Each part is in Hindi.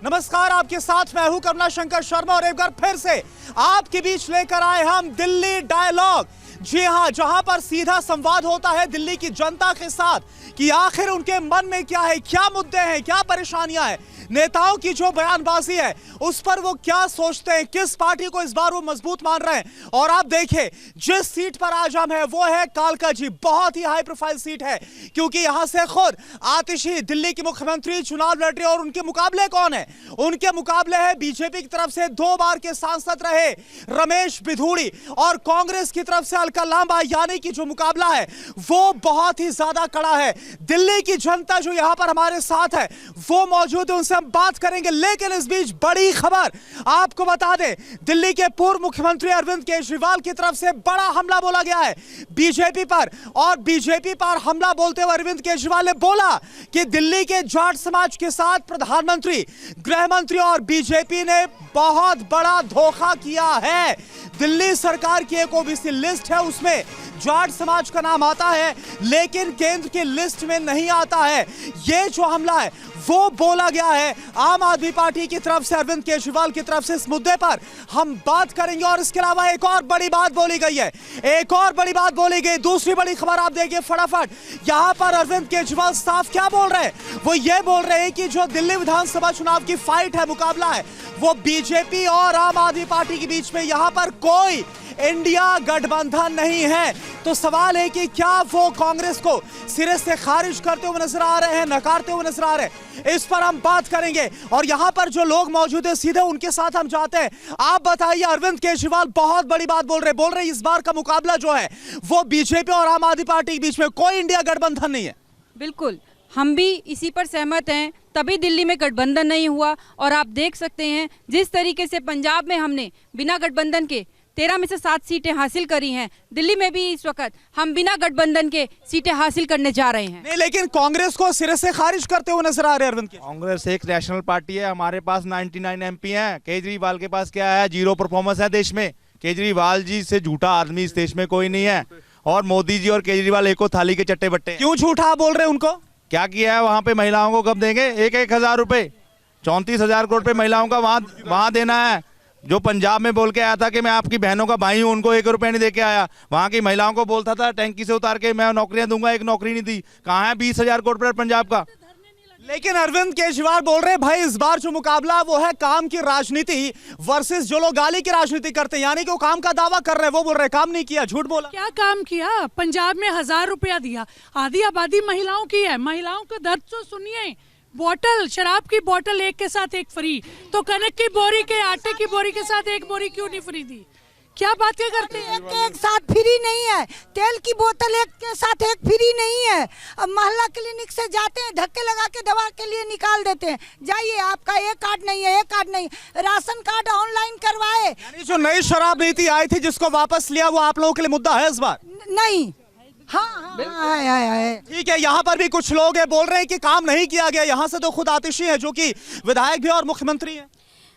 नमस्कार, आपके साथ मैं हूं करुणा शंकर शर्मा और एक बार फिर से आपके बीच लेकर आए हम दिल्ली डायलॉग। जी हां, जहां पर सीधा संवाद होता है दिल्ली की जनता के साथ कि आखिर उनके मन में क्या है, क्या मुद्दे हैं, क्या परेशानियां हैं, नेताओं की जो बयानबाजी है उस पर वो क्या सोचते हैं, किस पार्टी को इस बार वो मजबूत मान रहे हैं। और आप देखिए जिस सीट पर आज हम है वो है कालका जी। बहुत ही हाई प्रोफाइल सीट है क्योंकि यहां से खुद आतिशी दिल्ली की मुख्यमंत्री चुनाव लड़ रही है। और उनके मुकाबले कौन है? उनके मुकाबले है बीजेपी की तरफ से 2 बार के सांसद रहे रमेश बिधूड़ी और कांग्रेस की तरफ से अलका लांबा, यानी कि जो मुकाबला है वो बहुत ही ज्यादा कड़ा है। दिल्ली की जनता जो यहां पर हमारे साथ है वो मौजूद है, उनसे हम बात करेंगे। लेकिन इस बीच बड़ी खबर आपको बता दें, दिल्ली के पूर्व मुख्यमंत्री अरविंद केजरीवाल की तरफ से बड़ा हमला बोला गया है बीजेपी पर। और बीजेपी पर हमला बोलते हुए अरविंद केजरीवाल ने बोला कि दिल्ली के जाट समाज के साथ प्रधानमंत्री, गृह मंत्री और बीजेपी ने बहुत बड़ा धोखा किया है। दिल्ली सरकार की एक ओबीसी लिस्ट है, उसमें जाट समाज का नाम आता है लेकिन केंद्र की लिस्ट में नहीं आता है। यह जो हमला है वो बोला गया है आम आदमी पार्टी की तरफ से, अरविंद केजरीवाल की तरफ से। इस मुद्दे पर हम बात करेंगे। और इसके अलावा एक और बड़ी बात बोली गई है, एक और बड़ी बात बोली गई। दूसरी बड़ी खबर आप देखिए फटाफट। यहां पर अरविंद केजरीवाल साफ क्या बोल रहे हैं? वो ये बोल रहे हैं कि जो दिल्ली विधानसभा चुनाव की फाइट है, मुकाबला है, वो बीजेपी और आम आदमी पार्टी के बीच में, यहां पर कोई इंडिया गठबंधन नहीं है। तो सवाल है कि क्या वो कांग्रेस को सिरे से खारिज करते हुए नजर आ रहे हैं, नकारते हुए नजर आ रहे हैं? इस पर हम बात करेंगे। और यहां पर जो लोग मौजूद हैं सीधे उनके साथ हम जाते हैं। आप बताइए, अरविंद केजरीवाल बहुत बड़ी बात बोल रहे इस बार का मुकाबला जो है वो बीजेपी और आम आदमी पार्टी के बीच में, कोई इंडिया गठबंधन नहीं है। बिल्कुल, हम भी इसी पर सहमत हैं, तभी दिल्ली में गठबंधन नहीं हुआ। और आप देख सकते हैं जिस तरीके से पंजाब में हमने बिना गठबंधन के 13 में से 7 सीटें हासिल करी हैं, दिल्ली में भी इस वक्त हम बिना गठबंधन के सीटें हासिल करने जा रहे हैं। नहीं, लेकिन कांग्रेस को सिरे से खारिज करते हुए नजर आ रहे हैं अरविंद के। कांग्रेस एक नेशनल पार्टी है, हमारे पास 99 एमपी हैं। केजरीवाल के पास क्या है? 0 परफॉर्मेंस है देश में। केजरीवाल जी से झूठा आदमी इस देश में कोई नहीं है। और मोदी जी और केजरीवाल एको थाली के चट्टे बट्टे। क्यों झूठा बोल रहे हैं उनको? क्या किया है वहाँ पे? महिलाओं को कब देंगे? 1,000 रुपए, 34,000 करोड़ रुपए महिलाओं का वहाँ देना है। जो पंजाब में बोल के आया था कि मैं आपकी बहनों का भाई हूं, उनको 1 रुपए नहीं दे के आया। वहां की महिलाओं को बोलता था टैंकी से उतार के मैं नौकरियां दूंगा, एक नौकरी नहीं दी। कहां है 20,000 करोड़ रुपए पंजाब का? लेकिन अरविंद केजरीवाल बोल रहे हैं भाई इस बार जो मुकाबला वो है काम की राजनीति वर्सेस जो लोग गाली की राजनीति करते हैं। यानी कि वो काम का दावा कर रहे हैं, वो बोल रहे हैं काम नहीं किया, झूठ बोला। क्या काम किया? पंजाब में 1,000 रुपया दिया, आधी आबादी महिलाओं की है। महिलाओं का दर्द तो सुनिए। बोतल, शराब की बोतल एक के साथ एक फ्री, तो कनक की बोरी के, आटे की बोरी के साथ एक बोरी क्यों नहीं फ्री दी? क्या बातें करते हैं? एक साथ फ्री नहीं है। तेल की बोतल एक के साथ एक फ्री नहीं है। अब महिला क्लिनिक से जाते हैं, धक्के लगा के दवा के लिए निकाल देते हैं। जाइए, आपका एक कार्ड नहीं है, एक कार्ड नहीं। राशन कार्ड ऑनलाइन करवाए। यानी जो नई शराब नीति आई थी जिसको वापस लिया, वो आप लोगों के लिए मुद्दा है इस बार? नहीं। हाँ, ठीक है। यहाँ पर भी कुछ लोग हैं बोल रहे हैं कि काम नहीं किया गया। यहाँ से तो खुद आतिशी है जो कि विधायक भी और मुख्यमंत्री है।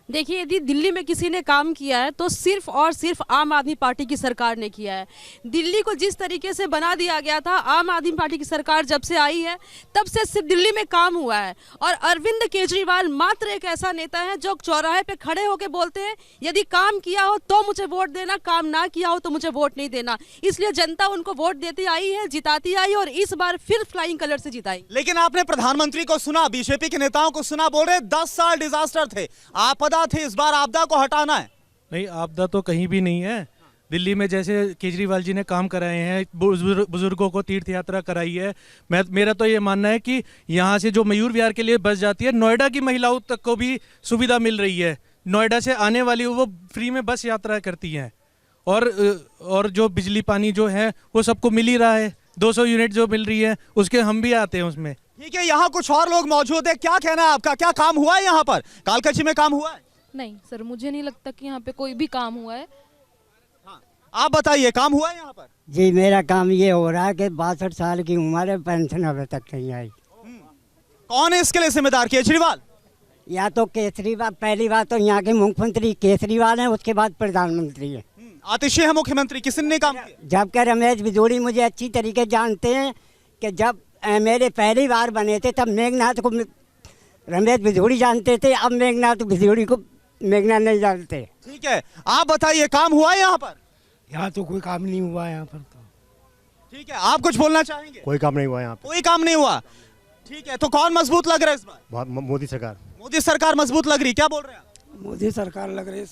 देखिए, यदि दिल्ली में किसी ने काम किया है तो सिर्फ और सिर्फ आम आदमी पार्टी की सरकार ने किया है। दिल्ली को जिस तरीके से बना दिया गया था, आम आदमी पार्टी की सरकार जब से आई है तब से सिर्फ दिल्ली में काम हुआ है। और अरविंद केजरीवाल मात्र एक ऐसा नेता है जो चौराहे पे खड़े होकर बोलते हैं यदि काम किया हो तो मुझे वोट देना, काम ना किया हो तो मुझे वोट नहीं देना। इसलिए जनता उनको वोट देती आई है, जिताती आई और इस बार फिर फ्लाइंग कलर से जिताई। लेकिन आपने प्रधानमंत्री को सुना, बीजेपी के नेताओं को सुना, बोल रहे 10 साल डिजास्टर थे, आपदा थे, इस बार आपदा को हटाना है। नहीं, आपदा तो कहीं भी नहीं है। दिल्ली में जैसे केजरीवाल जी ने काम कराए हैं, बुजुर्गों को तीर्थ यात्रा कराई है। मेरा तो ये मानना है कि यहाँ से जो मयूर विहार के लिए बस जाती है, नोएडा की महिलाओं तक को भी सुविधा मिल रही है। नोएडा से आने वाली वो फ्री में बस यात्रा करती हैं। और जो बिजली पानी जो है वो सबको मिल ही रहा है। 200 यूनिट जो मिल रही है उसके हम भी आते हैं उसमें। ठीक है, यहाँ कुछ और लोग मौजूद है। क्या कहना है आपका? क्या काम हुआ है यहाँ पर? कालकाजी में काम हुआ है? नहीं सर, मुझे नहीं लगता कि यहाँ पे कोई भी काम हुआ है। हाँ, आप बताइए, काम हुआ है यहाँ पर? जी, मेरा काम ये हो रहा है कि 62 साल की उम्र है, पेंशन अभी तक नहीं आई। कौन है इसके लिए जिम्मेदार? केजरीवाल? या तो केजरीवाल, पहली बात तो यहाँ के मुख्यमंत्री केजरीवाल हैं, उसके बाद प्रधानमंत्री है। आतिशी है मुख्यमंत्री, किसी ने काम किया? जबकि रमेश बिधूड़ी मुझे अच्छी तरीके जानते हैं कि जब मेरे पहली बार बने थे तब मेघनाथ को रमेश भिजोड़ी जानते थे, अब मेघनाथ भिजोड़ी को मेघनाथ नहीं जानते। ठीक है, आप बताइए काम हुआ है यहाँ पर? यहाँ तो कोई काम नहीं हुआ यहाँ पर तो। ठीक है, आप कुछ बोलना चाहेंगे? कोई काम नहीं हुआ यहाँ पर। कोई काम नहीं हुआ। ठीक है, तो कौन मजबूत लग रहा है इस बार? बहुत मोदी सरकार। मोदी सरकार मजबूत लग रही, क्या बोल रहे हैं आप? मोदी सरकार लग रही है।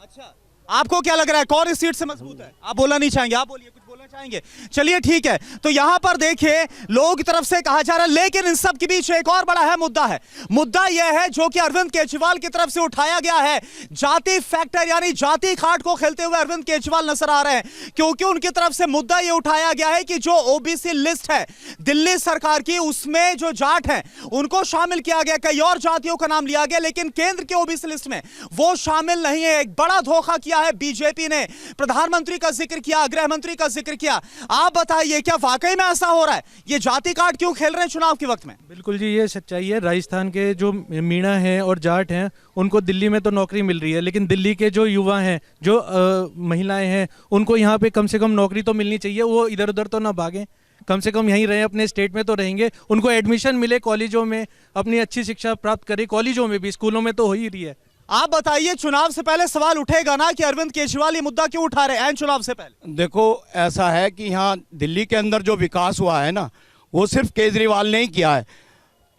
अच्छा, आपको क्या लग रहा है कौन इस सीट से मजबूत है? आप बोलना नहीं चाहेंगे, आप बोलिए, कुछ बोलना चाहेंगे? चलिए ठीक है, तो यहां पर देखिए लोगों की तरफ से कहा जा रहा है, लेकिन इन सब के बीच एक और बड़ा है मुद्दा है। मुद्दा यह है जो कि अरविंद केजरीवाल की तरफ से उठाया गया है, जाति फैक्टर यानी जाति खाट को खेलते हुए अरविंद केजरीवाल नजर आ रहे हैं, क्योंकि उनकी तरफ से मुद्दा यह उठाया गया है कि जो ओबीसी लिस्ट है दिल्ली सरकार की, उसमें जो जाट हैं उनको शामिल किया गया, कई और जातियों का नाम लिया गया, लेकिन केंद्र के ओबीसी लिस्ट में वो शामिल नहीं है। एक बड़ा धोखा किया है बीजेपी ने, प्रधानमंत्री का जिक्र किया, गृह मंत्री का जिक्र किया। आप बताइए क्या वाकई में ऐसा हो रहा है? ये जाति कार्ड क्यों खेल रहे हैं चुनाव के वक्त में? बिल्कुल जी, ये सच्चाई है। राजस्थान के जो मीणा हैं और जाट हैं उनको दिल्ली में तो नौकरी मिल रही है, लेकिन दिल्ली के जो युवा हैं, जो महिलाएं हैं, उनको यहाँ पे कम से कम नौकरी तो मिलनी चाहिए। वो इधर उधर तो ना भागें, कम से कम यहीं रहें, अपने स्टेट में तो रहेंगे, उनको एडमिशन मिले कॉलेजों में, अपनी अच्छी शिक्षा प्राप्त करें, कॉलेजों में भी, स्कूलों में तो हो ही रही है। आप बताइए, चुनाव से पहले सवाल उठेगा ना कि अरविंद केजरीवाल ये मुद्दा क्यों उठा रहे हैं चुनाव से पहले? देखो, ऐसा है कि यहाँ दिल्ली के अंदर जो विकास हुआ है ना, वो सिर्फ केजरीवाल ने ही किया है।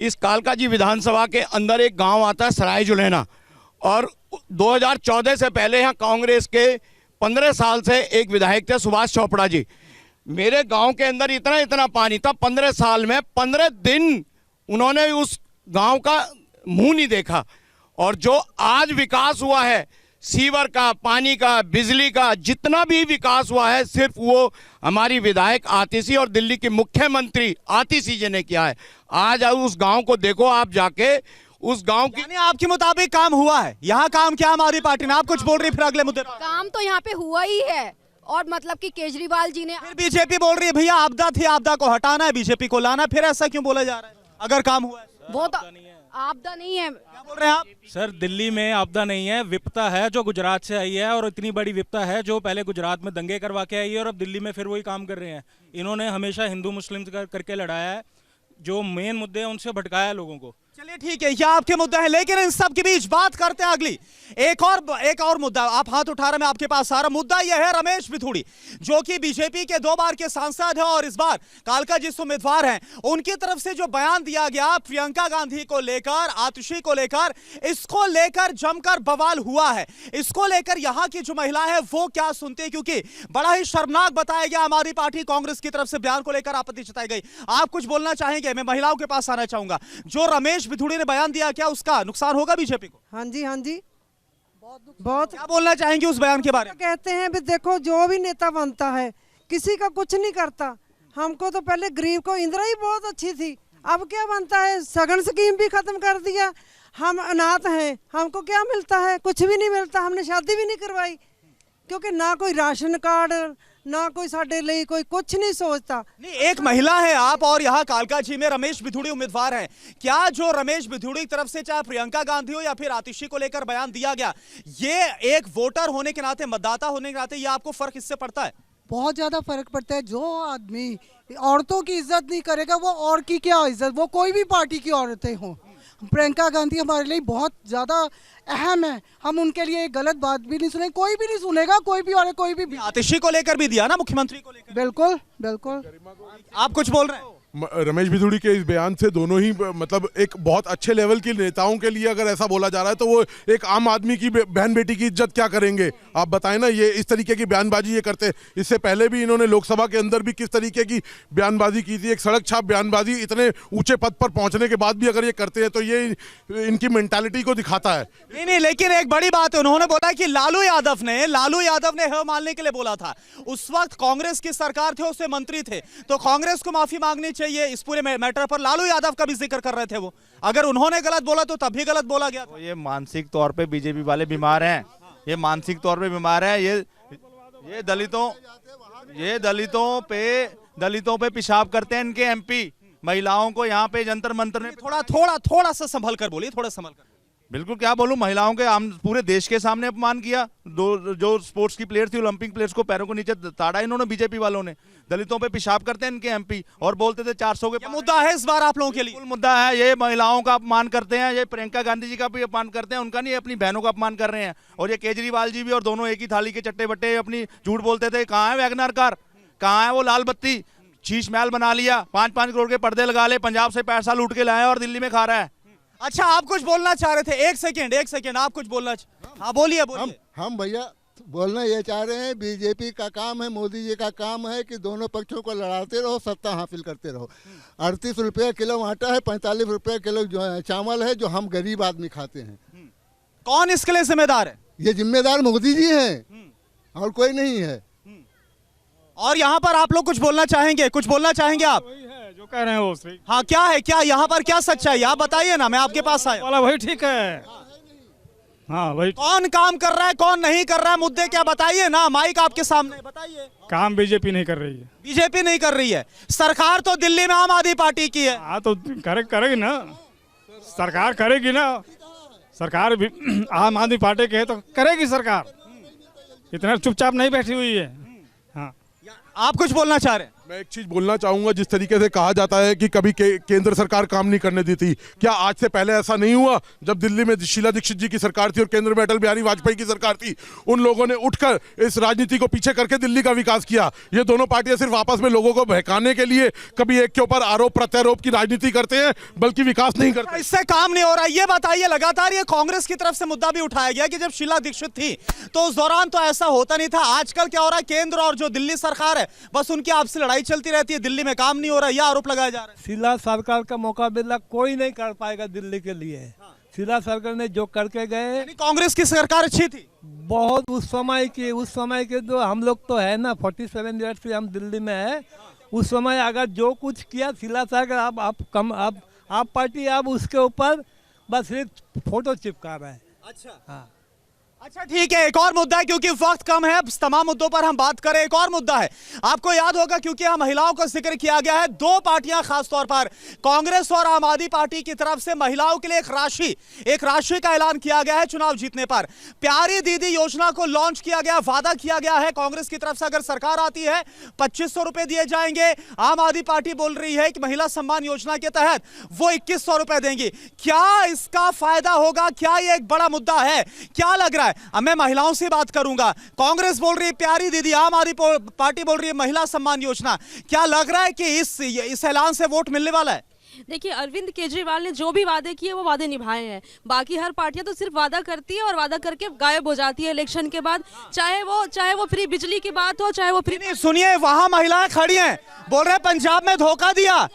इस कालका जी विधानसभा के अंदर एक गांव आता है सराय जुलेना, और 2014 से पहले यहाँ कांग्रेस के 15 साल से एक विधायक थे सुभाष चोपड़ा जी। मेरे गांव के अंदर इतना इतना पानी था, 15 साल में 15 दिन उन्होंने उस गांव का मुंह नहीं देखा। और जो आज विकास हुआ है, सीवर का, पानी का, बिजली का, जितना भी विकास हुआ है, सिर्फ वो हमारी विधायक आतिशी और दिल्ली की मुख्यमंत्री आतिशी जी ने किया है। आज उस गांव को देखो आप जाके, उस गांव की। यानी आपके मुताबिक काम हुआ है? यहाँ काम क्या हमारी पार्टी ने? आप कुछ बोल रही फिर अगले मुद्दे पर। काम तो यहाँ पे हुआ ही है, और मतलब कि केजरीवाल जी ने। फिर बीजेपी बोल रही है भैया आपदा थी, आपदा को हटाना है, बीजेपी को लाना, फिर ऐसा क्यों बोला जा रहा है अगर काम हुआ है? वो तो आपदा नहीं है। क्या बोल रहे हैं आप? सर, दिल्ली में आपदा नहीं है, विपत्ता है जो गुजरात से आई है, और इतनी बड़ी विपत्ता है जो पहले गुजरात में दंगे करवा के आई है और अब दिल्ली में फिर वही काम कर रहे हैं। इन्होंने हमेशा हिंदू मुस्लिम करके लड़ाया है, जो मेन मुद्दे हैं उनसे भटकाया लोगों को। चलिए ठीक है, ये आपके मुद्दे हैं, लेकिन इन सब के बीच बात करते हैं अगली एक और मुद्दा। आप हाथ उठा रहे, मैं आपके पास आ रहा। मुद्दा यह है रमेश बिथूड़ी, जो कि बीजेपी के 2 बार के सांसद हैं और इस बार कालका जिस उम्मीदवार हैं, उनकी तरफ से जो बयान दिया गया प्रियंका गांधी को लेकर, आतिशी को लेकर, इसको लेकर जमकर बवाल हुआ है। इसको लेकर यहाँ की जो महिला है वो क्या सुनते हैं, क्योंकि बड़ा ही शर्मनाक बताया गया हमारी पार्टी कांग्रेस की तरफ से बयान को लेकर आपत्ति जताई गई। आप कुछ बोलना चाहेंगे? मैं महिलाओं के पास आना चाहूंगा। जो रमेश बिथूड़ी ने बयान दिया, क्या उसका नुकसान होगा बीजेपी को? हाँ जी, बहुत। क्या बोलना चाहेंगे उस बयान के बारे में? कहते हैं भी देखो, जो भी नेता बनता है किसी का कुछ नहीं करता। हमको तो पहले गरीब को इंदिरा ही बहुत अच्छी थी, अब क्या बनता है, सगन स्कीम भी खत्म कर दिया। हम अनाथ हैं, हमको क्या मिलता है? कुछ भी नहीं मिलता। हमने शादी भी नहीं करवाई, क्योंकि ना कोई राशन कार्ड, ना कोई साडे लिए कोई कुछ नहीं सोचता। नहीं, एक महिला है आप, और यहाँ कालका जी में रमेश बिथूड़ी उम्मीदवार हैं। क्या जो रमेश बिथूड़ी की तरफ से चाहे प्रियंका गांधी हो या फिर आतिशी को लेकर बयान दिया गया, ये एक वोटर होने के नाते, मतदाता होने के नाते, ये आपको फर्क इससे पड़ता है? बहुत ज्यादा फर्क पड़ता है। जो आदमी औरतों की इज्जत नहीं करेगा, वो और की क्या इज्जत, वो कोई भी पार्टी की औरतें हों। प्रियंका गांधी हमारे लिए बहुत ज्यादा अहम है। हम उनके लिए एक गलत बात भी नहीं सुने, कोई भी नहीं सुनेगा, कोई भी और कोई भी। आतिशी को लेकर भी दिया ना, मुख्यमंत्री को लेकर। बिल्कुल बिल्कुल। आप कुछ बोल रहे हैं? रमेश बिथूड़ी के इस बयान से दोनों ही मतलब एक बहुत अच्छे लेवल के नेताओं के लिए अगर ऐसा बोला जा रहा है, तो वो एक आम आदमी की बहन बेटी की इज्जत क्या करेंगे? आप बताएं ना। ये इस तरीके की बयानबाजी ये करते हैं। इससे पहले भी इन्होंने लोकसभा के अंदर भी किस तरीके की बयानबाजी की थी, एक सड़क छाप बयानबाजी। इतने ऊंचे पद पर पहुंचने के बाद भी अगर ये करते हैं, तो ये इनकी मेंटालिटी को दिखाता है। नहीं, लेकिन एक बड़ी बात है, उन्होंने बोला कि लालू यादव ने ह मानने के लिए बोला था। उस वक्त कांग्रेस की सरकार थे, उससे मंत्री थे, तो कांग्रेस को माफी मांगनी चाहिए। इस पूरे मैटर पर लालू यादव का भी जिक्र कर रहे थे वो। अगर उन्होंने गलत बोला तो तब भी गलत बोला गया था। ये मानसिक तौर पे बीजेपी वाले बीमार हैं, ये मानसिक तौर पे बीमार है। ये दलितों पे पेशाब करते हैं इनके एमपी। महिलाओं को यहाँ पे जंतर मंतर में थोड़ा सा संभल कर बोलिए, थोड़ा संभल कर। बिल्कुल, क्या बोलूं, महिलाओं के पूरे देश के सामने अपमान किया। जो स्पोर्ट्स की प्लेयर थी, ओलंपिक प्लेयर्स को पैरों को नीचे ताड़ा इन्होंने बीजेपी वालों ने। दलितों पे पेशाब करते हैं इनके एमपी, और बोलते थे 400 के मुद्दा है इस बार आप लोगों के लिए। मुद्दा है, ये महिलाओं का अपमान करते हैं, ये प्रियंका गांधी जी का भी अपमान करते हैं, उनका नहीं, अपनी बहनों का अपमान कर रहे हैं। और ये केजरीवाल जी भी, और दोनों एक ही थाली के चट्टे बट्टे अपनी झूठ बोलते थे। कहाँ है वैगनर कार, कहाँ है वो लाल बत्ती? शीश महल बना लिया, 5-5 करोड़ के पर्दे लगा ले, पंजाब से पैसा लूट के लाए और दिल्ली में खा रहा है। अच्छा, आप कुछ बोलना चाह रहे थे, एक सेकेंड आप कुछ बोलना। हाँ बोलिए। हम भैया बोलना ये चाह रहे हैं, बीजेपी का काम है, मोदी जी का काम है कि दोनों पक्षों को लड़ाते रहो, सत्ता हासिल करते रहो। 38 रुपये किलो आटा है, 45 रुपये किलो जो चावल है, जो हम गरीब आदमी खाते हैं। कौन इसके लिए जिम्मेदार है? ये जिम्मेदार मोदी जी हैं और कोई नहीं है। और यहाँ पर आप लोग कुछ बोलना चाहेंगे? कुछ बोलना चाहेंगे आप? वही है जो कह रहे हैं वो सही। हाँ, क्या है, क्या यहाँ पर क्या सच्चाई आप बताइए ना, मैं आपके पास आया। वाला वही ठीक है। हाँ वही। कौन काम कर रहा है, कौन नहीं कर रहा है, मुद्दे क्या बताइए ना, माइक आपके सामने बताइए। काम बीजेपी नहीं कर रही है। बीजेपी नहीं कर रही है, सरकार तो दिल्ली में आम आदमी पार्टी की है। हाँ तो करेगी ना, सरकार करेगी ना, सरकार भी आम आदमी पार्टी की है तो करेगी सरकार, इतना चुपचाप नहीं बैठी हुई है। हाँ, आप कुछ बोलना चाह रहे हैं? मैं एक चीज बोलना चाहूंगा, जिस तरीके से कहा जाता है कि कभी केंद्र सरकार काम नहीं करने दी थी, क्या आज से पहले ऐसा नहीं हुआ? जब दिल्ली में शीला दीक्षित जी की सरकार थी और केंद्र में अटल बिहारी वाजपेयी की सरकार थी, उन लोगों ने उठकर इस राजनीति को पीछे करके दिल्ली का विकास किया। ये दोनों पार्टियां सिर्फ आपस में लोगों को बहकाने के लिए कभी एक के ऊपर आरोप प्रत्यारोप की राजनीति करते हैं, बल्कि विकास नहीं करते। इससे काम नहीं हो रहा। ये बताइए, लगातार ये कांग्रेस की तरफ से मुद्दा भी उठाया गया कि जब शीला दीक्षित थी तो उस दौरान तो ऐसा होता नहीं था। आजकल क्या हो रहा है, केंद्र और जो दिल्ली सरकार है, बस उनकी आपसी लड़ाई चलती रहती है, दिल्ली में काम नहीं हो रहा, यह आरोप लगाया जा रहा है। शीला सरकार का मुकाबला कोई नहीं कर पाएगा दिल्ली के लिए। शीला सरकार ने जो करके गए, कांग्रेस की सरकार अच्छी थी बहुत उस समय के जो हम लोग तो है ना 47 ईयर्स से हम दिल्ली में है, उस समय अगर जो कुछ किया शीला सरकार, आप पार्टी अब उसके ऊपर बस सिर्फ फोटो चिपका रहे हैं। अच्छा, हाँ, अच्छा ठीक है। एक और मुद्दा है, क्योंकि वक्त कम है, तमाम मुद्दों पर हम बात करें। एक और मुद्दा है, आपको याद होगा, क्योंकि यहाँ महिलाओं का जिक्र किया गया है, दो पार्टियां खासतौर पर कांग्रेस और आम आदमी पार्टी की तरफ से महिलाओं के लिए एक राशि का ऐलान किया गया है चुनाव जीतने पर। प्यारी दीदी योजना को लॉन्च किया गया, वादा किया गया है कांग्रेस की तरफ से, अगर सरकार आती है 2500 रुपए दिए जाएंगे। आम आदमी पार्टी बोल रही है कि महिला सम्मान योजना के तहत वो 2100 रुपए देंगी। क्या इसका फायदा होगा? क्या ये एक बड़ा मुद्दा है? क्या लग रहा है? अब मैं महिलाओं से बात करूंगा। कांग्रेस बोल रही है प्यारी दीदी, आम आदमी पार्टी बोल रही है महिला सम्मान योजना। क्या लग रहा है कि इस ऐलान से वोट मिलने वाला है? देखिए, अरविंद केजरीवाल ने जो भी वादे किए वो वादे निभाए हैं। बाकी हर पार्टियां तो सिर्फ वादा करती है और वादा करके गायब हो जाती है इलेक्शन के बाद। चाहे वो फ्री बिजली की बात हो, चाहे वो फ्री। सुनिए, वहां महिलाएं खड़ी हैं, बोल रहे पंजाब में धोखा दिया,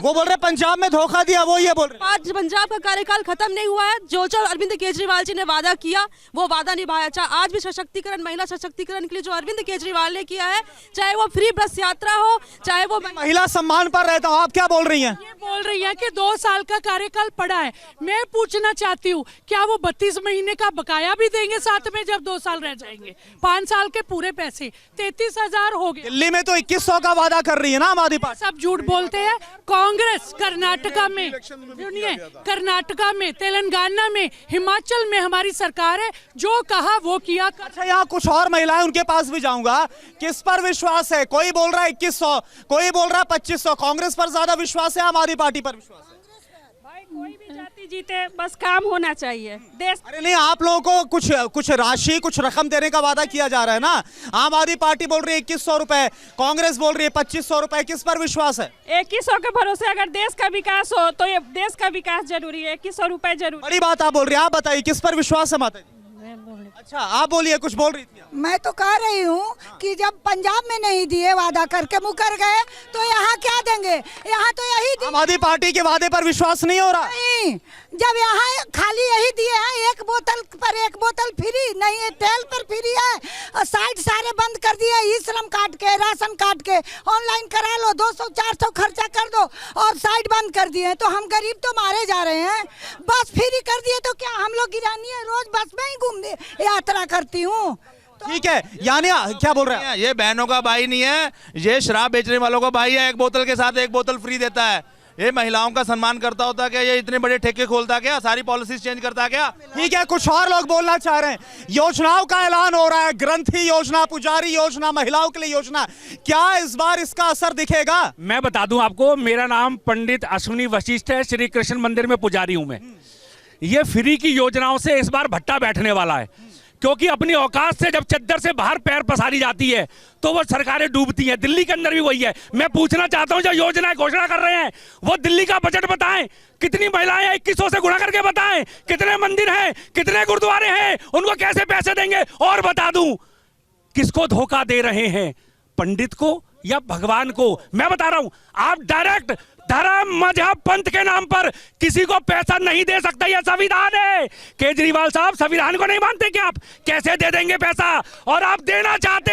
वो बोल रहे पंजाब में धोखा दिया, वो ये बोल रहे। आज पंजाब का कार्यकाल खत्म नहीं हुआ है। जो अरविंद केजरीवाल जी ने वादा किया वो वादा निभाया। चाहे आज भी सशक्तिकरण, महिला सशक्तिकरण के लिए जो अरविंद केजरीवाल ने किया है, चाहे वो फ्री बस यात्रा हो, चाहे वो महिला सम्मान पर रहता हूँ। आप क्या बोल रही हैं? ये बोल रही है कि 2 साल का कार्यकाल पड़ा है। मैं पूछना चाहती हूँ, क्या वो 32 महीने का बकाया भी देंगे साथ में, जब 2 साल रह जाएंगे? 5 साल के पूरे पैसे 33,000 हो गए। दिल्ली में तो 2100 का वादा कर रही है ना आम आदमी पार्टी। सब झूठ बोलते हैं। कांग्रेस कर्नाटका में, सुनिए, कर्नाटका में, तेलंगाना में, हिमाचल में हमारी सरकार है, जो कहा वो किया। अच्छा, यहाँ कुछ और महिलाएं, उनके पास भी जाऊंगा। किस पर विश्वास है? कोई बोल रहा है 2100, कोई बोल रहा है 2500। कांग्रेस पर ज्यादा विश्वास है, आम आदमी पार्टी पर विश्वास है? कोई भी जाति जीते, बस काम होना चाहिए देश। अरे नहीं, आप लोगों को कुछ राशि, कुछ रकम देने का वादा किया जा रहा है ना। आम आदमी पार्टी बोल रही है 2100 रुपए, कांग्रेस बोल रही है 2500 रुपए। किस पर विश्वास है? 2100 के भरोसे अगर देश का विकास हो तो ये देश का विकास जरूरी है, 2100 रुपए जरूरी। बड़ी बात आप बोल रही है। आप बताइए, किस पर विश्वास है माता जी? अच्छा, आप बोलिए, कुछ बोल रही थी। मैं तो कह रही हूँ कि जब पंजाब में नहीं दिए, वादा करके मुकर गए, तो यहाँ क्या देंगे? यहाँ तो यही। आम आदमी पार्टी के वादे पर विश्वास नहीं हो रहा? नहीं, जब यहाँ खाली यही दिए हैं, 1 बोतल पर 1 बोतल फ्री नहीं है, तेल पर फ्री है, साइड सारे बंद कर दिए, ई श्रम काट के, राशन काट के, ऑनलाइन करा लो, 200-400 खर्चा कर दो, और साइड बंद कर दिए। तो हम गरीब तो मारे जा रहे हैं। बस फ्री कर दिए तो क्या हम लोग गिरानी है? रोज बस में ही घूमने यात्रा करती हूँ। ठीक है, यानी क्या बोल रहे हैं? ये बहनों का भाई नहीं है, ये शराब बेचने वालों का भाई है। 1 बोतल के साथ 1 बोतल फ्री देता है। ये महिलाओं का सम्मान करता होता क्या? ये इतने बड़े ठेके खोलता क्या? सारी पॉलिसीज चेंज करता क्या? ठीक है, कुछ और लोग बोलना चाह रहे हैं। योजनाओं का ऐलान हो रहा है, ग्रंथी योजना, पुजारी योजना, महिलाओं के लिए योजना, क्या इस बार इसका असर दिखेगा? मैं बता दूं आपको, मेरा नाम पंडित अश्विनी वशिष्ठ है, श्री कृष्ण मंदिर में पुजारी हूं मैं। ये फ्री की योजनाओं से इस बार भट्टा बैठने वाला है, क्योंकि अपनी औकात से जब चद्दर से बाहर पैर पसारी जाती है तो वो सरकारें डूबती हैं। दिल्ली के अंदर भी वही है। मैं पूछना चाहता हूं, जो योजनाएं घोषणा कर रहे हैं वो दिल्ली का बजट बताएं, कितनी महिलाएं हैं 2100 से गुणा करके बताएं, कितने मंदिर हैं, कितने गुरुद्वारे हैं, उनको कैसे पैसे देंगे? और बता दूं, किसको धोखा दे रहे हैं, पंडित को या भगवान को? मैं बता रहा हूं, आप डायरेक्ट धर्म मजहब पंथ के नाम पर किसी को पैसा नहीं दे सकता, यह संविधान है। केजरीवाल साहब संविधान को नहीं मानते क्या? आप कैसे दे देंगे पैसा? और आप देना चाहते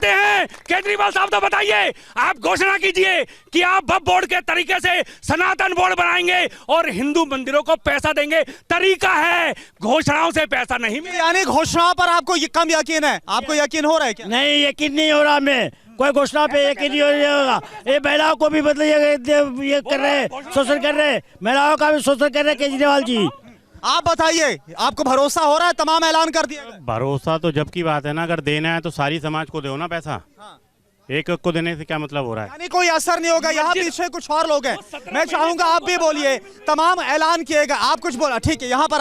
हैं, केजरीवाल साहब तो बताइए, आप घोषणा कीजिए कि आप वक्फ बोर्ड के तरीके से सनातन बोर्ड बनाएंगे और हिंदू मंदिरों को पैसा देंगे। तरीका है, घोषणाओं से पैसा नहीं मिलेगा। यानी घोषणाओं पर आपको ये कम यकीन है? आपको यकीन हो रहा है क्या? नहीं, यकीन नहीं हो रहा। मैं कोई घोषणा पे यकीन नहीं होगा। ये महिलाओं को भी मतलब ये कर रहे हैं, शोषण कर रहे हैं, महिलाओं का भी शोषण कर रहे हैं केजरीवाल जी। आप बताइए, आपको भरोसा हो रहा है? तमाम ऐलान कर दिया। भरोसा तो जब की बात है ना, अगर देना है तो सारी समाज को दो ना पैसा। एक को देने से क्या मतलब हो रहा है? यानी कोई असर नहीं होगा। यहाँ पीछे कुछ और लोग हैं, मैं चाहूंगा आप भी बोलिए। तमाम ऐलान किए गए, आप कुछ बोला, ठीक है, यहाँ पर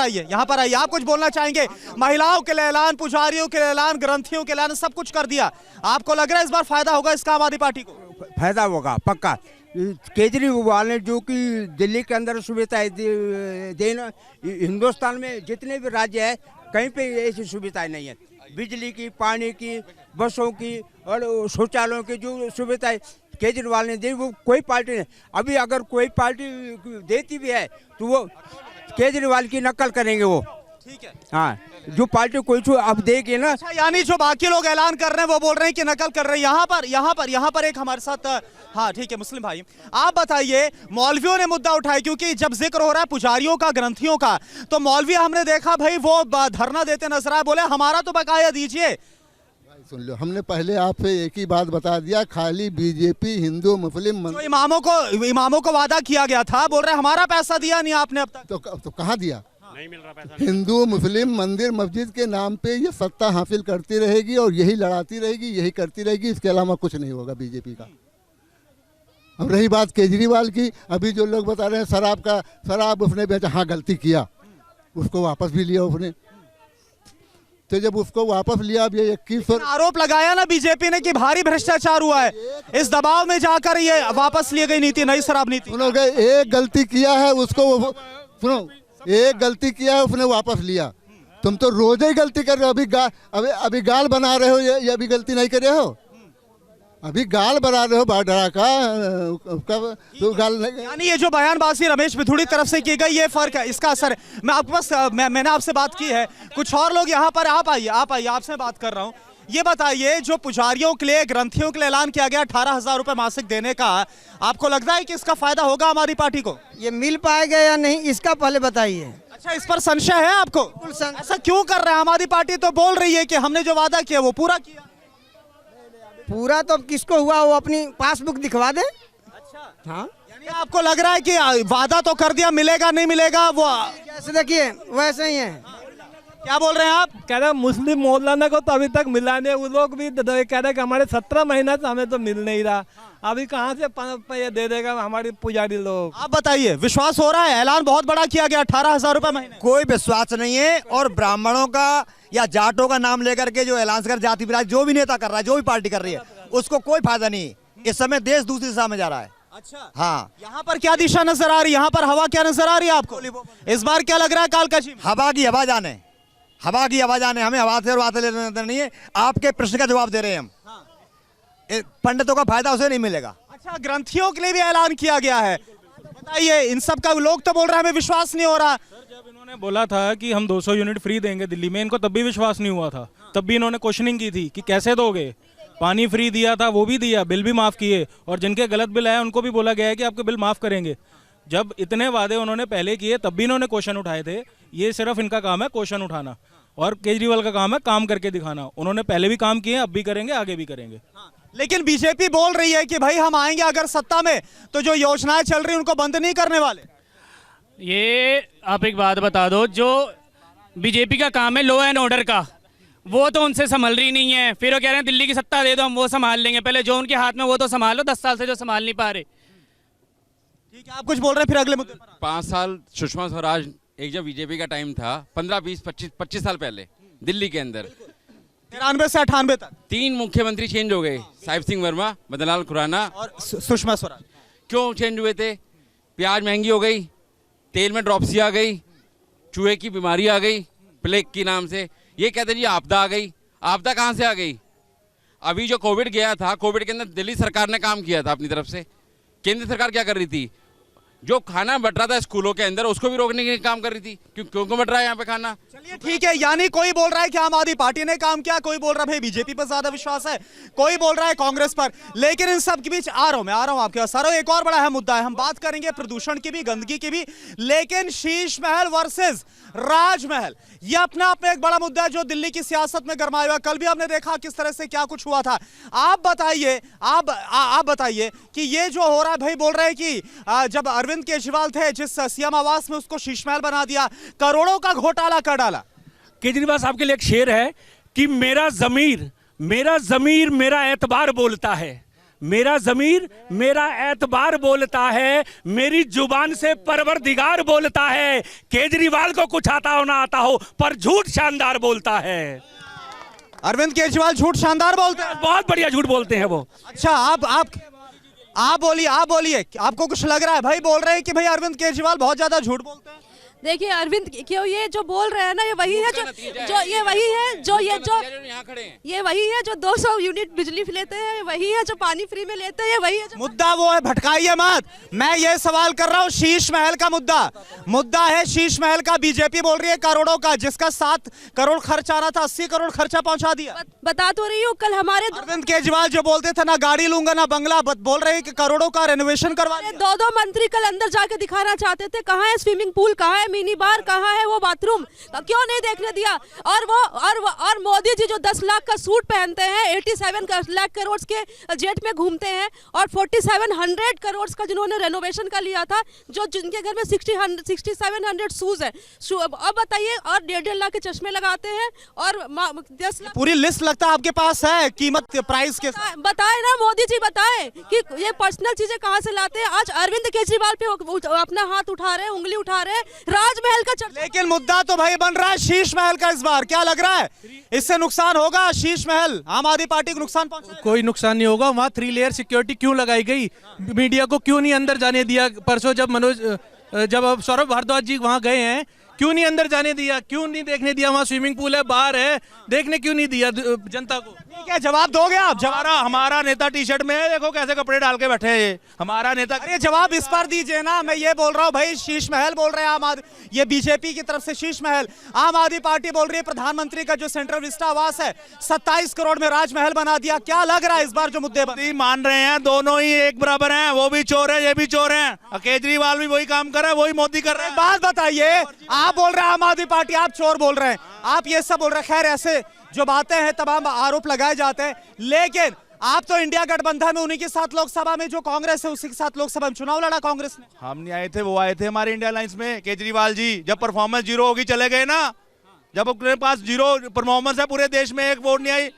आइए, आप कुछ बोलना चाहेंगे? महिलाओं के लिए ऐलान, पुजारियों के लिए ऐलान, ग्रंथियों के लिए ऐलान, सब कुछ कर दिया। आपको लग रहा है इस बार फायदा होगा इसका आम आदमी पार्टी को? फायदा होगा पक्का। केजरीवाल ने जो कि दिल्ली के अंदर सुविधाएं देना, हिंदुस्तान में जितने भी राज्य है कहीं पे ऐसी सुविधाएं नहीं है। बिजली की, पानी की, बसों की और शौचालयों की जो सुविधाएं केजरीवाल ने दी, वो कोई पार्टी नहीं। अभी अगर कोई पार्टी देती भी है तो वो केजरीवाल की नकल करेंगे वो। ठीक है, हाँ, जो पार्टी कोई अब देगी ना। अच्छा, यानी जो बाकी लोग ऐलान कर रहे हैं वो बोल रहे हैं कि नकल कर रहे हैं। यहाँ पर एक हमारे साथ, हाँ ठीक है, मुस्लिम भाई, आप बताइए। मौलवियों ने मुद्दा उठाया, क्योंकि जब जिक्र हो रहा है पुजारियों का, ग्रंथियों का, तो मौलवी हमने देखा भाई वो धरना देते नजर आए, बोले हमारा तो बकाया दीजिए। सुन लो, हमने पहले आपसे एक ही बात बता दिया, खाली बीजेपी हिंदू मुस्लिम तो इमामों को वादा किया गया था, बोल रहे हमारा पैसा दिया नहीं आपने अब तक। तो कहाँ दिया? नहीं मिल रहा पैसा। हिंदू मुस्लिम मंदिर मस्जिद के नाम पे ये सत्ता हासिल करती रहेगी और यही लड़ाती रहेगी, यही करती रहेगी, इसके अलावा कुछ नहीं होगा बीजेपी का। अब रही बात केजरीवाल की, अभी जो लोग बता रहे हैं शराब उसने बेचा, हाँ गलती किया, उसको वापस भी लिया उसने। तो जब उसको वापस लिया, अब ये 2100 आरोप लगाया ना बीजेपी ने कि भारी भ्रष्टाचार हुआ है, इस दबाव में जाकर ये वापस लिए गई नीति, नई शराब नीति। सुनोगे, एक गलती किया है उसको, सुनो, एक गलती किया है उसने वापस लिया। तुम तो रोज ही गलती कर रहे हो। अभी गाल बना रहे हो, ये अभी गलती नहीं कर रहे हो, अभी गाल बना रहे हो डरा का तो गाल। यानी ये जो बयानबाजी रमेश बिधूड़ी तरफ से की गई, ये फर्क है, इसका असर है। मैं आपके पास मैंने आपसे बात की है, कुछ और लोग यहाँ पर, आप आइए, आपसे बात कर रहा हूँ। ये बताइए, जो पुजारियों के लिए, ग्रंथियों के लिए ऐलान किया गया 18,000 रुपए मासिक देने का, आपको लगता है कि इसका फायदा होगा हमारी पार्टी को? ये मिल पाएगा या नहीं, इसका पहले बताइए। अच्छा, इस पर संशय है आपको? ऐसा क्यों कर रहे हैं? हमारी पार्टी तो बोल रही है कि हमने जो वादा किया वो पूरा किया। पूरा तो किसको हुआ, वो अपनी पासबुक दिखवा दे। अच्छा, हाँ, यानी आपको लग रहा है कि वादा तो कर दिया, मिलेगा नहीं मिलेगा वो जैसे देखिए वैसे ही है। क्या बोल रहे हैं आप? कह रहे मुस्लिम मौलाना को तो अभी तक मिला नहीं, वो लोग भी कह रहे कि हमारे 17 महीना से हमें तो मिल नहीं रहा, अभी कहाँ से ये दे देगा हमारे पुजारी लोग? आप बताइए, विश्वास हो रहा है? ऐलान बहुत बड़ा किया गया, 18,000 रुपए महीने। कोई विश्वास नहीं है, और ब्राह्मणों का या जाटों का नाम लेकर के जो ऐलान कर, जाति विराज जो भी नेता कर रहा है, जो भी पार्टी कर रही है, उसको कोई फायदा नहीं। इस समय देश दूसरी दिशा में जा रहा है। अच्छा, हाँ, यहाँ पर क्या दिशा नजर आ रही है? यहाँ पर हवा क्या नजर आ रही है आपको इस बार? क्या लग रहा है कालका जी? हवा की आवाज आने, हमें हवा से और बातें लेना नहीं है। आपके प्रश्न का जवाब दे रहे हैं हम। पंडितों का फायदा उसे नहीं मिलेगा। अच्छा, ग्रंथियों के लिए भी ऐलान किया गया है, बताइए। इन सब का लोग तो बोल रहे हैं हमें विश्वास नहीं हो रहा। जब इन्होंने बोला था कि हम 200 यूनिट फ्री देंगे दिल्ली में, इनको तब भी विश्वास नहीं हुआ था। तब भी इन्होंने क्वेश्चनिंग की थी कि कैसे दोगे। पानी फ्री दिया था, वो भी दिया, बिल भी माफ़ किए, और जिनके गलत बिल आए उनको भी बोला गया है कि आपके बिल माफ़ करेंगे। जब इतने वादे उन्होंने पहले किए तब भी इन्होंने क्वेश्चन उठाए थे। ये सिर्फ इनका काम है क्वेश्चन उठाना, और केजरीवाल का काम है काम करके दिखाना। उन्होंने पहले भी काम किए, अब भी करेंगे, आगे भी करेंगे। लेकिन बीजेपी बोल रही है कि भाई हम आएंगे अगर सत्ता में तो जो योजनाएं चल रही हैं उनको बंद नहीं करने वाले। ये आप एक बात बता दो, जो बीजेपी का काम है लॉ एंड ऑर्डर का, वो तो उनसे संभल रही नहीं है। फिर वो कह रहे हैं दिल्ली की सत्ता दे दो हम वो संभाल लेंगे, पहले जो उनके हाथ में वो तो संभालो, 10 साल से जो संभाल नहीं पा रहे। ठीक है, आप कुछ बोल रहे हैं, फिर अगले मुद्दे पर। 5 साल सुषमा स्वराज, एक जब बीजेपी का टाइम था 15, 20, 25 साल पहले दिल्ली के अंदर 93 से 98 तक 3 मुख्यमंत्री चेंज हो गए, साहिब सिंह वर्मा, मदन लाल खुराना और सुषमा स्वराज। क्यों चेंज हुए थे? प्याज महंगी हो गई, तेल में ड्रॉप्सी आ गई, चूहे की बीमारी आ गई प्लेग के नाम से। ये कहते जी आपदा आ गई। आपदा कहाँ से आ गई? अभी जो कोविड गया था, कोविड के अंदर दिल्ली सरकार ने काम किया था अपनी तरफ से। केंद्र सरकार क्या कर रही थी? जो खाना बट रहा था स्कूलों के अंदर उसको भी रोकने के काम कर रही थी। क्यों बट रहा है यहाँ पे खाना? चलिए ठीक है, यानी कोई बोल रहा है कि आम आदमी पार्टी ने काम किया, कोई बोल रहा है भाई बीजेपी पर ज्यादा विश्वास है, कोई बोल रहा है कांग्रेस पर। लेकिन इन सब के बीच आ रहा हूं आपके पास। सारों एक और बड़ा अहम मुद्दा है, हम बात करेंगे प्रदूषण की भी, गंदगी की भी, लेकिन शीश महल वर्सेस राजमहल, यह अपने आप में एक बड़ा मुद्दा है जो दिल्ली की सियासत में गरमाया हुआ। कल भी हमने देखा किस तरह से क्या कुछ हुआ था। आप बताइए, आप बताइए कि ये जो हो रहा है, भाई बोल रहे हैं कि जब अरविंद केजरीवाल थे जिस सीएम आवास में, उसको शीश महल बना दिया, करोड़ों का घोटाला कर डाला। केजरीवाल साहब के लिए एक शेर है कि मेरा जमीर मेरा एतबार बोलता है, मेरा जमीर मेरा एतबार बोलता है, मेरी जुबान से परवरदिगार बोलता है। केजरीवाल को कुछ आता हो ना आता हो, पर झूठ शानदार बोलता है। अरविंद केजरीवाल झूठ शानदार बोलते हैं, बहुत बढ़िया झूठ बोलते हैं वो। अच्छा, आप बोलिए, आपको कुछ लग रहा है? भाई बोल रहे हैं कि भाई अरविंद केजरीवाल बहुत ज्यादा झूठ बोलते हैं। देखिए अरविंद क्यों ये जो बोल रहे हैं ना, ये वही है जो ये वही है जो 200 यूनिट बिजली लेते हैं, वही है जो पानी फ्री में लेते हैं, वही है जो मुद्दा वो है। भटकाइए मत, मैं ये सवाल कर रहा हूँ शीश महल का मुद्दा है शीश महल का। बीजेपी बोल रही है करोड़ों का, जिसका 7 करोड़ खर्च आ रहा था, 80 करोड़ खर्चा पहुंचा दिया। बता तो रही हूँ, कल हमारे अरविंद केजरीवाल जो बोलते थे ना गाड़ी लूंगा ना बंगला, बोल रहे हैं कि करोड़ों का रेनोवेशन करवा दिया। 2 मंत्री कल अंदर जाके दिखाना चाहते थे, कहाँ है स्विमिंग पूल, कहाँ है मिनी बार, कहाँ है वो बाथरूम, क्यों नहीं देखने दिया? और मोदी जी जो 10 लाख का सूट पहनते हैं, 87 लाख करोड़ के जेट में घूमते हैं, और 4700 करोड़ का जिन्होंने रेनोवेशन का लिया था, जो जिनके घर में 6700 शूज है, अब बताइए, और 1.5 लाख के चश्मे लगाते हैं, और 10 लाख। पूरी लिस्ट लगता है आपके पास है कीमत प्राइस के। बताए ना मोदी जी, बताए कि ये पर्सनल चीजें कहाँ से लाते हैं। आज अरविंद केजरीवाल पे अपना हाथ उठा रहे हैं, उंगली उठा रहे हैं, राजमहल का। लेकिन मुद्दा तो भाई बन रहा है शीश महल का। इस बार क्या लग रहा है, इससे नुकसान होगा? शीश महल आम आदमी पार्टी को नुकसान पहुंचा? कोई नुकसान नहीं होगा। वहाँ 3 लेयर सिक्योरिटी क्यों लगाई गई? मीडिया को क्यों नहीं अंदर जाने दिया? परसों जब सौरभ भारद्वाज जी वहाँ गए हैं, क्यों नहीं अंदर जाने दिया? क्यों नहीं देखने दिया? वहाँ स्विमिंग पूल है, बाहर है, देखने क्यों नहीं दिया जनता को? ठीक है, जवाब दोगे आप? हमारा नेता टी-शर्ट में है, देखो कैसे कपड़े डाल के बैठे हैं हमारा नेता। अरे जवाब इस पर दीजिए ना। मैं ये बोल रहा हूँ भाई, शीश महल बोल रहे हैं आम आदमी, ये बीजेपी की तरफ से शीश महल। आम आदमी पार्टी बोल रही है प्रधानमंत्री का जो सेंट्रल विस्टा आवास है 27 करोड़ में राजमहल बना दिया। क्या लग रहा है इस बार जो मुद्दे मान रहे हैं? दोनों ही एक बराबर हैं, वो भी चोर है, ये भी चोर है। केजरीवाल भी वही काम कर रहा है, वही मोदी कर रहा है। बात बताइए, आप बोल रहे हैं आम आदमी पार्टी, आप चोर बोल रहे हैं, आप ये सब बोल रहे हैं। खैर ऐसे जो बातें हैं, तमाम आरोप लगाए जाते हैं, लेकिन आप तो इंडिया गठबंधन में, उन्हीं के साथ लोकसभा में जो कांग्रेस है उसी के साथ लोकसभा में चुनाव लड़ा कांग्रेस ने। हम नहीं आए थे, वो आए थे हमारे इंडिया अलायंस में। केजरीवाल जी जब परफॉर्मेंस 0 होगी चले गए ना, जब अपने पास 0 परफॉर्मेंस है पूरे देश में, एक वोट नहीं आई।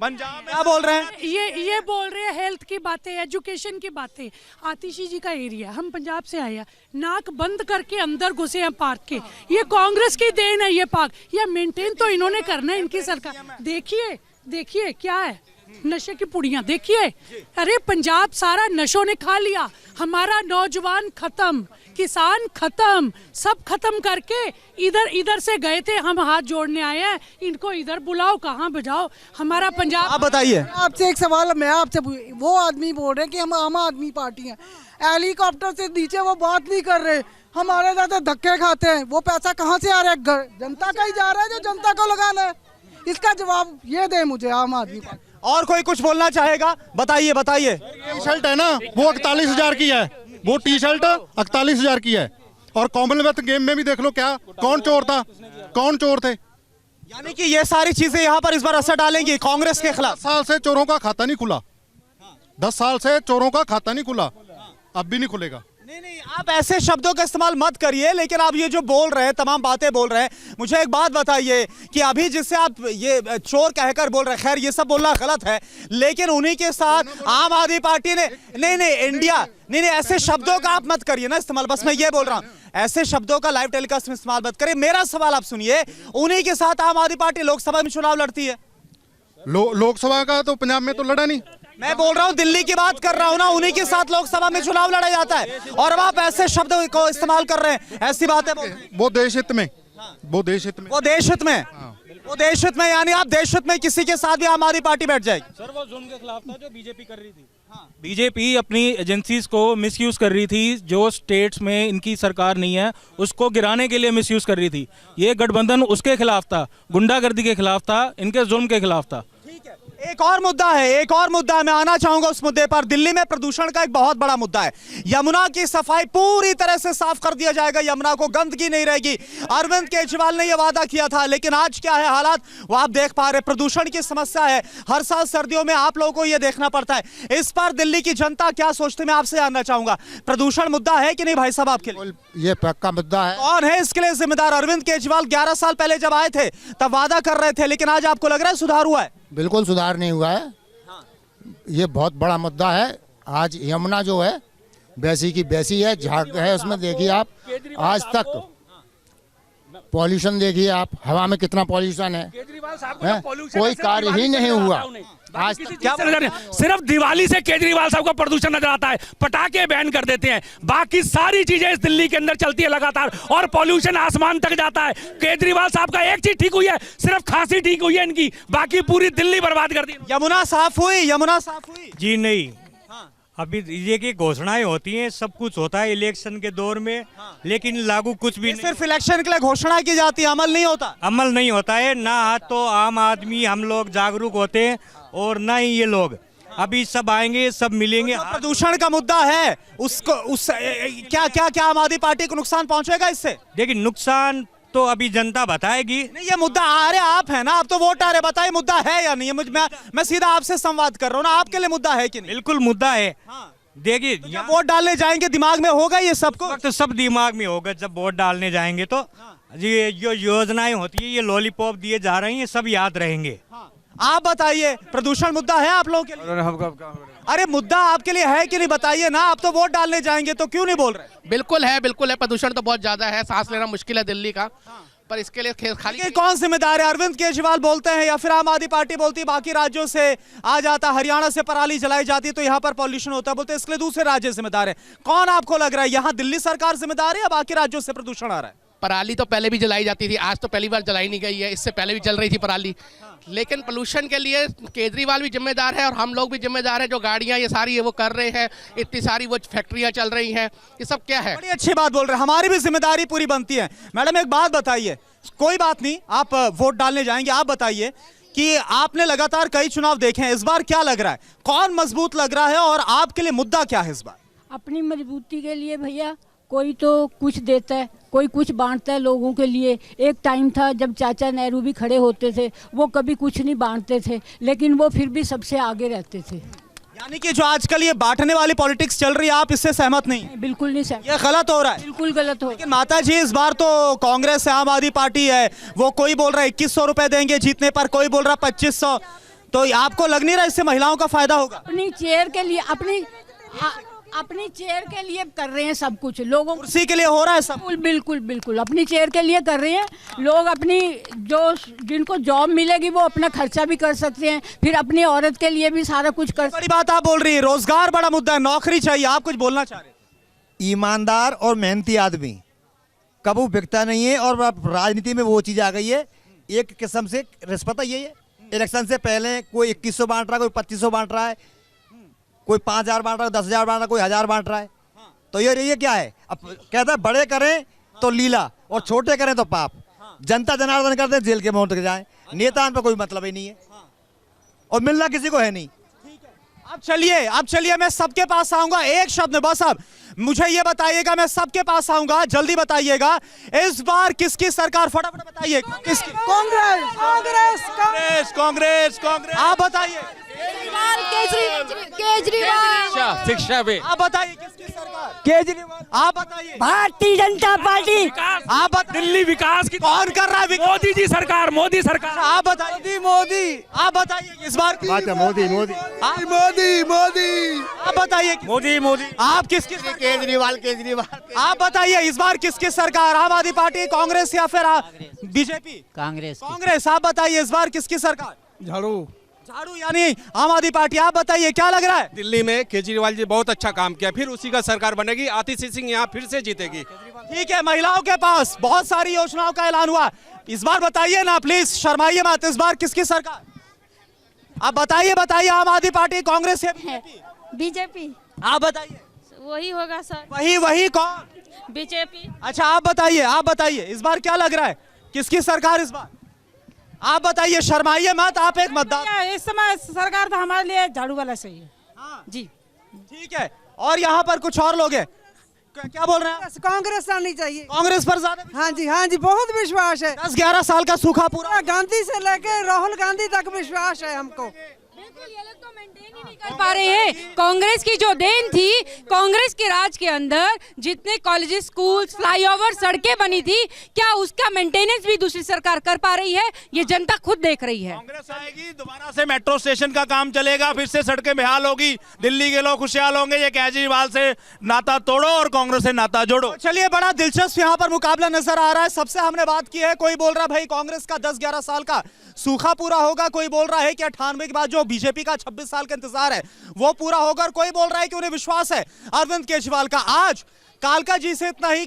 पंजाब क्या बोल रहे हैं? ये बोल रहे हैं हेल्थ की बातें, एजुकेशन की बातें। आतिशी जी का एरिया, हम पंजाब से आए हैं, नाक बंद करके अंदर घुसे हैं पार्क के। ये कांग्रेस की देन है ये पार्क, ये मेंटेन तो इन्होंने करना है, इनकी सरकार। देखिए क्या है, नशे की पुड़ियां देखिए। अरे पंजाब सारा नशों ने खा लिया, हमारा नौजवान खत्म, किसान खत्म, सब खत्म करके इधर से गए थे। हम हाथ जोड़ने आए हैं, इनको इधर बुलाओ, कहाँ बजाओ हमारा पंजाब। आप बताइए। आपसे एक सवाल, मैं आपसे, वो आदमी बोल रहे हैं कि हम आम आदमी पार्टी हैं, हेलीकॉप्टर से नीचे वो बात नहीं कर रहे, हमारे ज्यादा धक्के खाते हैं। वो पैसा कहाँ से आ रहा है? जनता का ही जा रहा है, जो जनता को लगाना है। इसका जवाब ये दे मुझे आम आदमी पार्टी। और कोई कुछ बोलना चाहेगा? बताइए। टी शर्ट है ना, वो 41,000 की है, वो टी शर्ट 41,000 की है। और कॉमनवेल्थ गेम में भी देख लो, क्या कौन चोर था, कौन चोर थे। यानी कि ये सारी चीजें यहाँ पर इस बार असर डालेंगी कांग्रेस के खिलाफ। 10 साल से चोरों का खाता नहीं खुला, 10 साल से चोरों का खाता नहीं खुला, अब भी नहीं खुलेगा। नहीं, आप ऐसे शब्दों का इस्तेमाल मत करिए, लेकिन आप ये जो बोल रहे हैं, तमाम बातें बोल रहे हैं, मुझे एक बात बताइए कि अभी जिससे आप ये चोर कहकर बोल रहे हैं, खैर ये सब बोलना गलत है, लेकिन उन्हीं के साथ आम आदमी पार्टी ने नहीं, ऐसे शब्दों का आप मत करिए ना इस्तेमाल, बस मैं ये बोल रहा हूं, ऐसे शब्दों का लाइव टेलीकास्ट में इस्तेमाल मत करिए। मेरा सवाल आप सुनिए, उन्हीं के साथ आम आदमी पार्टी लोकसभा में चुनाव लड़ती है। लोकसभा का तो पंजाब में तो लड़ा नहीं, मैं बोल रहा हूं दिल्ली की बात कर रहा हूं ना, उन्हीं के साथ लोकसभा में चुनाव लड़ा जाता है, और अब आप ऐसे शब्द को इस्तेमाल कर रहे हैं, ऐसी बातें वो देश हित में, वो देश हित में यानी आप देश हित में किसी के साथ भी आम आदमी पार्टी बैठ जाएगी। सर वो जुल्म के खिलाफ था जो बीजेपी कर रही थी। बीजेपी अपनी एजेंसीज को मिसयूज कर रही थी, जो स्टेट्स में इनकी सरकार नहीं है उसको गिराने के लिए मिसयूज कर रही थी। ये गठबंधन उसके खिलाफ था, गुंडागर्दी के खिलाफ था, इनके जुल्म के खिलाफ था। एक और मुद्दा है, मैं आना चाहूंगा उस मुद्दे पर। दिल्ली में प्रदूषण का एक बहुत बड़ा मुद्दा है। यमुना की सफाई पूरी तरह से साफ कर दिया जाएगा, यमुना को गंदगी नहीं रहेगी। अरविंद केजरीवाल ने यह वादा किया था, लेकिन आज क्या है हालात वो आप देख पा रहे। प्रदूषण की समस्या है, हर साल सर्दियों में आप लोगों को यह देखना पड़ता है। इस पर दिल्ली की जनता क्या सोचती है, मैं आपसे जानना चाहूंगा। प्रदूषण मुद्दा है कि नहीं भाई साहब आपके लिए? ये पक्का मुद्दा है। कौन है इसके लिए जिम्मेदार? अरविंद केजरीवाल 11 साल पहले जब आए थे तब वादा कर रहे थे, लेकिन आज आपको लग रहा है सुधार हुआ है? बिल्कुल सुधार नहीं हुआ है। ये बहुत बड़ा मुद्दा है। आज यमुना जो है वैसी की वैसी है, झाग है उसमें। देखिए आप आज तक पॉल्यूशन देखिए आप, हवा में कितना पॉल्यूशन है, कोई कार्य ही नहीं हुआ आज तक। क्या सिर्फ दिवाली से केजरीवाल साहब का प्रदूषण नजर आता है, पटाखे बैन कर देते हैं, बाकी सारी चीजें इस दिल्ली के अंदर चलती है लगातार, और पॉल्यूशन आसमान तक जाता है। केजरीवाल साहब का एक चीज ठीक हुई है, सिर्फ खांसी ठीक हुई है इनकी, बाकी पूरी दिल्ली बर्बाद कर दी। यमुना साफ हुई? जी नहीं, अभी ये की घोषणाएं होती हैं, सब कुछ होता है इलेक्शन के दौर में, लेकिन लागू कुछ भी नहीं। सिर्फ इलेक्शन के लिए घोषणा की जाती है, अमल नहीं होता? अमल नहीं होता है ना। तो आम आदमी हम लोग जागरूक होते हैं और ना ही ये लोग। अभी सब आएंगे, सब मिलेंगे। प्रदूषण का मुद्दा है, क्या आम आदमी पार्टी को नुकसान पहुंचेगा इससे? देखिए नुकसान तो अभी जनता बताएगी। नहीं, ये मुद्दा आ रहे आप है ना, आप तो वोट आ रहे, बताइए मुद्दा है या नहीं है? मैं सीधा आपसे संवाद कर रहा हूँ ना, आपके लिए मुद्दा है कि नहीं? बिल्कुल मुद्दा है। देखिए जब वोट डालने जाएंगे दिमाग में होगा ये सबको? तो सब दिमाग में होगा जब वोट डालने जाएंगे, तो ये जो योजनाएं होती है, ये लॉलीपॉप दिए जा रही हैं, सब याद रहेंगे। आप बताइए, प्रदूषण मुद्दा है आप लोगों के लिए? अरे मुद्दा आपके लिए है कि नहीं बताइए ना, आप तो वोट डालने जाएंगे तो क्यों नहीं बोल रहे? बिल्कुल है। प्रदूषण तो बहुत ज्यादा है, सांस लेना मुश्किल है दिल्ली का, पर इसके लिए खाली कौन जिम्मेदार है? अरविंद केजरीवाल बोलते हैं या फिर आम आदमी पार्टी बोलती है बाकी राज्यों से आ जाता, हरियाणा से पराली जलाई जाती है तो यहाँ पर पॉल्यूशन होता है, बोलते हैं इसके लिए दूसरे राज्य जिम्मेदार है। कौन आपको लग रहा है, यहाँ दिल्ली सरकार जिम्मेदार है या बाकी राज्यों से प्रदूषण आ रहा है? पराली तो पहले भी जलाई जाती थी, आज तो पहली बार जलाई नहीं गई है, इससे पहले भी जल रही थी पराली। लेकिन पोल्यूशन के लिए केजरीवाल भी जिम्मेदार है और हम लोग भी जिम्मेदार है। जो गाड़ियां ये सारी है वो कर रहे हैं, इतनी सारी वो फैक्ट्रियां चल रही हैं, ये सब क्या है? बड़ी अच्छी बात बोल रहे हैं, हमारी भी जिम्मेदारी पूरी बनती है। मैडम एक बात बताइए, कोई बात नहीं, आप वोट डालने जाएंगे, आप बताइए कि आपने लगातार कई चुनाव देखे हैं, इस बार क्या लग रहा है, कौन मजबूत लग रहा है और आपके लिए मुद्दा क्या है इस बार? अपनी मजबूती के लिए भैया कोई तो कुछ देता है, कोई कुछ बांटता है लोगों के लिए। एक टाइम था जब चाचा नेहरू भी खड़े होते थे, वो कभी कुछ नहीं बांटते थे, लेकिन वो फिर भी सबसे आगे रहते थे। यानी कि जो आजकल ये बांटने वाली पॉलिटिक्स चल रही है, आप इससे सहमत नहीं? बिल्कुल नहीं सहमत, ये गलत हो रहा है। बिल्कुल गलत हो। लेकिन माता जी इस बार तो कांग्रेस है, आम आदमी पार्टी है, वो कोई बोल रहा है 2100 रुपए देंगे जीतने पर, कोई बोल रहा 2500, तो आपको लग नहीं रहा इससे महिलाओं का फायदा होगा? अपनी चेयर के लिए, अपनी चेयर के लिए कर रहे हैं सब कुछ, लोगों कुर्सी के लिए हो रहा है सब? बिल्कुल अपनी चेयर के लिए कर रहे हैं लोग। अपनी जो जिनको जॉब मिलेगी वो अपना खर्चा भी कर सकते हैं, फिर अपनी औरत के लिए भी सारा कुछ कर। बड़ी बात आप बोल रही है, रोजगार बड़ा मुद्दा है, नौकरी चाहिए, आप कुछ बोलना चाह रहे हैं? ईमानदार और मेहनती आदमी कभी बिकता नहीं है, और राजनीति में वो चीज आ गई है, एक किस्म से रिश्वत है। ये इलेक्शन से पहले कोई 2100 बांट रहा है, कोई 2500 बांट रहा है, कोई 5000 बांट रहा है, 10,000 बांट रहा है, कोई 1000 बांट रहा है। तो ये क्या है? अब कहता है बड़े करें तो लीला और छोटे करें तो पाप। जनता जनार्दन करते हैं जेल के मुंह तक जाए, नेता पर कोई मतलब ही नहीं है और मिलना किसी को है नहीं। अब चलिए मैं सबके पास आऊंगा एक शब्द में, बस अब मुझे ये बताइएगा, मैं सबके पास आऊंगा, जल्दी बताइएगा इस बार किसकी सरकार? फटाफट बताइए। किसकी? कांग्रेस। आप बताइए केजरीवाल शिक्षा पे आप बताइए किसकी सरकार? केजरीवाल। आप बताइए। भारतीय जनता पार्टी। आप बताइए। दिल्ली विकास की कौन कर रहा है? मोदी जी सरकार, मोदी सरकार। आप बताइए। मोदी। आप बताइए इस बार मोदी मोदी आप बताइए मोदी आप किसकी? केजरीवाल आप बताइए इस बार किसकी सरकार? आम आदमी पार्टी, कांग्रेस या फिर बीजेपी? कांग्रेस। आप बताइए इस बार किसकी सरकार? झाड़ू यानी आम आदमी पार्टी। आप बताइए क्या लग रहा है? दिल्ली में केजरीवाल जी बहुत अच्छा काम किया, फिर उसी का सरकार बनेगी। आतिशी सिंह यहाँ फिर से जीतेगी। ठीक है, महिलाओं के पास बहुत सारी योजनाओं का ऐलान हुआ, इस बार बताइए ना प्लीज, शर्माइए मत। इस बार किसकी सरकार? आप बताइए आम आदमी पार्टी, कांग्रेस या बीजेपी। आप बताइए। वही होगा सर। वही कौन? बीजेपी। अच्छा आप बताइए इस बार क्या लग रहा है, किसकी सरकार इस बार? आप बताइए, शर्माइए मत, आप एक मतदाता। इस समय सरकार तो हमारे लिए झाड़ू वाला सही है। जी ठीक है, और यहाँ पर कुछ और लोग हैं, क्या बोल रहे हैं? कांग्रेस आनी चाहिए। कांग्रेस पर ज्यादा? हाँ जी बहुत विश्वास है। 10-11 साल का सूखा पूरा। गांधी से लेके राहुल गांधी तक विश्वास है हमको। कर पा रहे हैं। कांग्रेस की जो देन थी, कांग्रेस के राज के अंदर जितने कॉलेजेस, स्कूल्स, फ्लाईओवर, सड़कें बनी थी, क्या उसका मेंटेनेंस भी दूसरी सरकार कर पा रही है? ये जनता खुद देख रही है। कांग्रेस आएगी, दोबारा से मेट्रो स्टेशन का काम चलेगा, फिर से सड़कें बेहाल होगी, दिल्ली के लोग खुशहाल होंगे। ये केजरीवाल से नाता तोड़ो और कांग्रेस से नाता जोड़ो। चलिए, बड़ा दिलचस्प यहाँ पर मुकाबला नजर आ रहा है। सबसे हमने बात की है, कोई बोल रहा है भाई कांग्रेस का 10-11 साल का सूखा पूरा होगा, कोई बोल रहा है कि 98 के बाद जो बीजेपी का 26 साल का इंतजार है वो पूरा होगा, और कोई बोल रहा है कि उन्हें विश्वास है अरविंद केजरीवाल का। आज कालका जी से इतना ही।